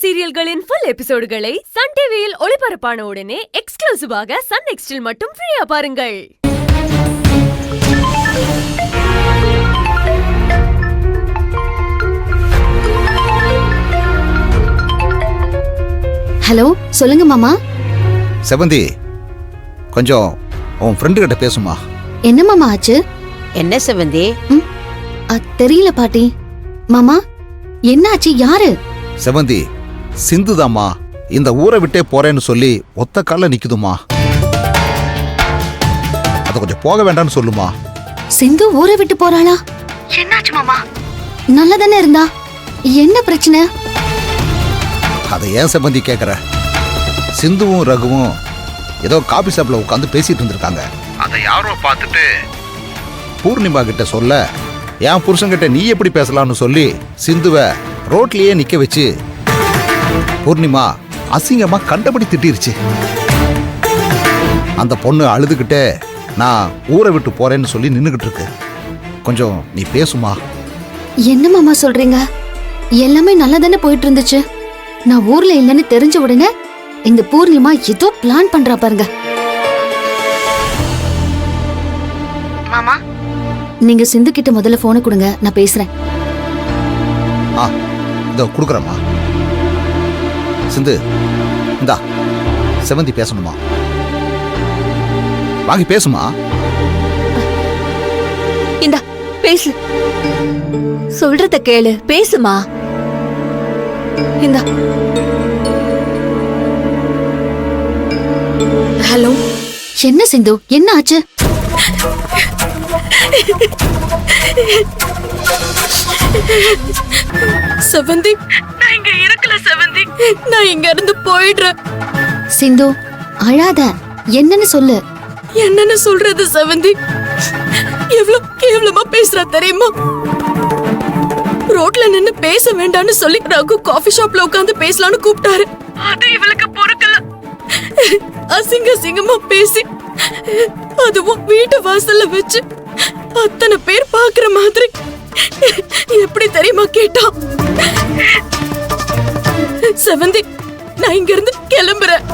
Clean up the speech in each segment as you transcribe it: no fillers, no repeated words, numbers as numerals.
சீரியல்களின் full எபிசோடுகளை Sun டிவியில் ஒளிபரப்பான உடனே எக்ஸ்க்ளூசிவாக சன் நெக்ஸ்டில் மட்டும் ஃப்ரீயா பாருங்கள். ஹலோ, சொல்லுங்க மாமா. செவந்தி, கொஞ்சம் உன் ஃப்ரெண்டு கிட்ட பேசுமா. என்ன மாமா ஆச்சு? என்ன செவந்தி? தெரியல பாட்டி. மாமா என்ன ஆச்சு? யாரு? செவந்தி, சிந்துதாம்மா இந்த ஊரை விட்டே போறேன்னு சொல்லி ஒத்த கால நிக்குதுமா. அத கொஞ்சம் போக வேண்டாம்னு சொல்லுமா. சிந்து ஊரை விட்டு போறாளா? என்னாச்சு மாமா? நல்லதானே இருந்தா, என்ன பிரச்சனை? அதை ஏன் செவந்தி கேக்குற? சிந்துவும் ரகுவும் ஏதோ காபி ஷாப்ல உட்காந்து பேசிட்டு இருந்திருக்காங்க. அதை யாரோ பார்த்துட்டு பூர்ணிமா கிட்ட சொல்ல, என் புருஷன்கிட்ட நீ எப்படி பேசலாம்னு சொல்லி சிந்துவை ரோட்லயே நிக்க வச்சு பூர்ணிமா அசிங்கமா கண்டபடி திட்டிருச்சு. அந்த பொண்ணு அழுதுகிட்டே நான் ஊரை விட்டு போறேன்னு சொல்லி நின்னுகிட்டு இருக்கு. கொஞ்சம் நீ பேசுமா. என்ன மாமா சொல்றீங்க? எல்லாமே நல்லா தானே போயிட்டு இருந்துச்சு. நான் ஊர்ல இல்லைன்னு தெரிஞ்ச உடனே இந்த பூர்ணிமா ஏதோ பிளான் பண்றா பாருங்க. மாமா, நீங்க சிந்து கிட்ட முதல்ல போனை கொடுங்க, நான் பேசுறேன். இதோ குடுக்கறேம்மா. சிந்து, இந்தா செவந்தி பேசணுமா, வாங்கி பேசுமா. இந்தா பேசு, சொல்றத கேளு, பேசுமா. இந்தா. ஹலோ. என்ன சிந்து, என்ன ஆச்சு? செவந்தி, நான் இங்க இருக்கல செவந்தி, நான் இங்க இருந்து போயிடுறேன். சிந்து அழாத, என்னன்னு சொல்லு. என்னன்னு சொல்றது செவந்தி? எவ்வளவு கேவலமா பேசுறா தெரியுமா? ரோட்ல நின்னு பேச வேண்டாம்னு சொல்லி ரகு காஃபி ஷாப்ல உட்காந்து பேசலாம்னு கூப்பிட்டாரு. அது இவளுக்கு பொறுக்கல. அசிங்க அசிங்கமா பேசி, அதுவும் வீட்டு வாசல்ல வச்சு அத்தனை பேர் பாக்குற மாதிரி எப்படி தெரியுமா கேட்டா? செவந்தி, நான் இங்க இருந்து கிளம்புறேன்.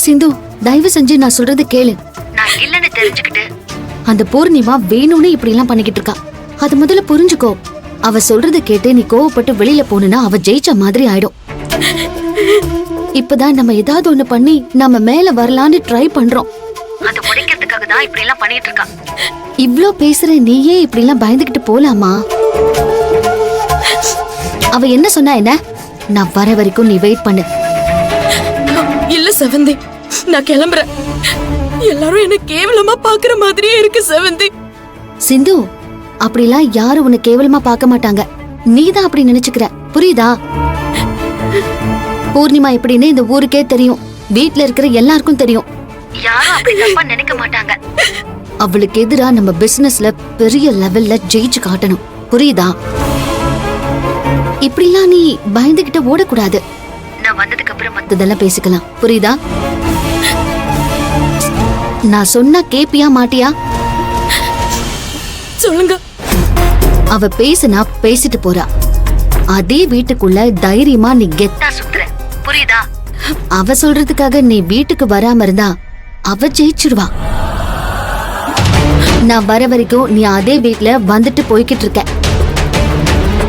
சிந்து, தயவு செஞ்சு நான் சொல்றது கேளு. நான் இல்லன்னு தெரிஞ்சுக்கிட்டு அந்த பூர்ணிமா வேணும்னு இப்படி எல்லாம் பண்ணிக்கிட்டு இருக்கா. அது முதல்ல புரிஞ்சுக்கோ. அவ சொல்றது கேட்டு நீ கோவப்பட்டு வெளியில போனா அவ ஜெயிச்ச மாதிரி ஆயிடும். இப்பதான் நம்ம ஏதாவது ஒண்ணு பண்ணி நம்ம மேல வரலான்னு ட்ரை பண்றோம். அது உடைக்கிறதுக்காக தான் இப்படி எல்லாம் பண்ணிட்டு இருக்கா. இவ்ளோ பேசுற நீயே இப்படி எல்லாம் பயந்துகிட்டு போலாமா? அவ என்ன சொன்னா என்ன? நான் வர வரைக்கும் நீ வெயிட் பண்ணு. இல்ல செவந்தி, நான் கிளம்புறேன். எல்லாரும் என்ன கேவலமா பாக்குற மாதிரியே இருக்கு செவந்தி. சிந்து, அப்படிலாம் யாரும் உன்னை கேவலமா பார்க்க மாட்டாங்க. நீதான் அப்படி நினைச்சுக்கிற, புரியுதா? பூர்ணிமா எப்படின்னு இந்த ஊருக்கே தெரியும், வீட்ல இருக்கிற எல்லாருக்கும் தெரியும். யாரும் அப்படி தப்பா நினைக்க மாட்டாங்க. அவளுக்கு எதிரா நம்ம பிசினஸ்ல பெரிய லெவல்ல ஜெயிச்சு காட்டணும், புரியுதா? இப்படிலாம் நீ பயந்துகிட்ட ஓடக்கூடாது. நான் வந்ததுக்கு அப்புறம் மத்ததெல்லாம் பேசிக்கலாம், புரியுதா? நான் சொன்னா கேப்பியா மாட்டியா? சொல்லுங்க. அவ பேசினா பேசிட்டு போறா. அதே வீட்டுக்குள்ள தைரியமா நீ கெத்தா சுத்துற, புரியுதா? அவ சொல்றதுக்காக நீ வீட்டுக்கு வராம இருந்தா அவ ஜெயிச்சிருவா. நான் வர வரைக்கும் நீ அதே வீட்ல வந்துட்டு போய்கிட்டு இருக்க.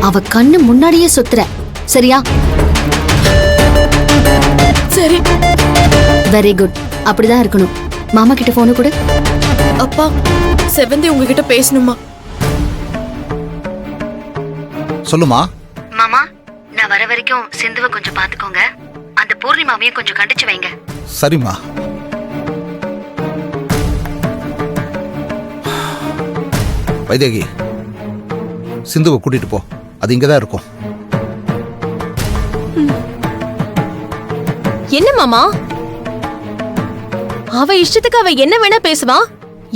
அவ கண்ணு முன்னாடியே சுத்துற, சரியா? சரி. வெரி குட், அப்படிதான் இருக்கணும். மாமா கிட்ட போன கொடு. அப்பா, செவந்தி உங்ககிட்ட பேசணுமா? சொல்லுமா. மாமா, நான் வர வரைக்கும் சிந்துவை கொஞ்சம் பாத்துக்கோங்க. அந்த பூர்ணிமாவையும் கொஞ்சம் கண்டிச்சு வைங்க. சரிம்மா. வைதேகி, சிந்துவை கூட்டிட்டு போ, அது இங்கதான் இருக்கும். என்ன மாமா? அவ இஷ்டத்துக்கு அவ என்ன வேணா பேசுவா,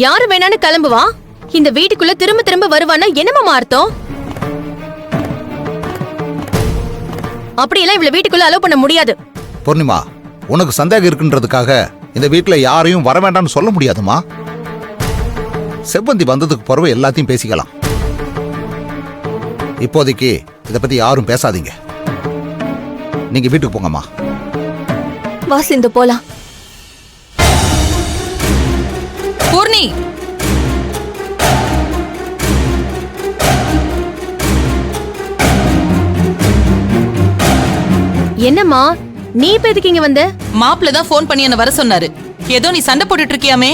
யாரு வேணான்னு கிளம்புவா. இந்த வீட்டுக்குள்ள திரும்ப திரும்ப வருவானா என்ன மாமா அர்த்தம்? அப்படியெல்லாம் இவ்வளவு வீட்டுக்குள்ள அலோவ் பண்ண முடியாது. பூர்ணிமா, உனக்கு சந்தேகம் இருக்குன்றதுக்காக இந்த வீட்டுல யாரையும் வர வேண்டாம்னு சொல்ல முடியாதுமா. செவ்வந்தி வந்ததுக்கு பிறகு எல்லாத்தையும் பேசிக்கலாம். இப்போதைக்கு இத பத்தி யாரும் பேசாதீங்க. நீங்க வீட்டுக்கு போங்கம்மா. வா சிந்து போலாம். பூர்ணி, என்னம்மா நீ இப்ப எதுக்கு இங்க வந்த? மாப்பிள்ள தான் ஃபோன் பண்ணி என்ன வர சொன்னாரு. ஏதோ நீ சண்டை போட்டுட்டு இருக்கியாமே?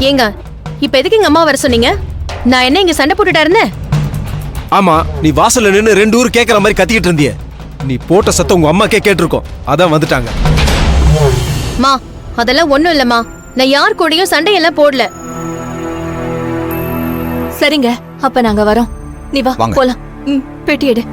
ஏங்க இப்ப எதுக்கு எங்க அம்மா வர சொன்னீங்க? நான் என்ன இங்க சண்டை போட்டுட்டா இருந்தேன்? ஆமா, நீ வாசல்ல நின்னு 2 ஊர் கேக்குற மாதிரி கத்திக்கிட்டு இருந்திய. நீ போட்ட சத்தம் உங்க அம்மாக்கே கேட்டிருக்கோம். அதான் வந்துட்டாங்க. மா அதெல்லாம் ஒண்ணும் இல்லம்மா. நான் யார் கூடயும் சண்டையெல்லாம் போடல. சரிங்க, அப்ப நாங்க வரோம். நீ வா வாங்க. போலாம். பெட்டி எடு.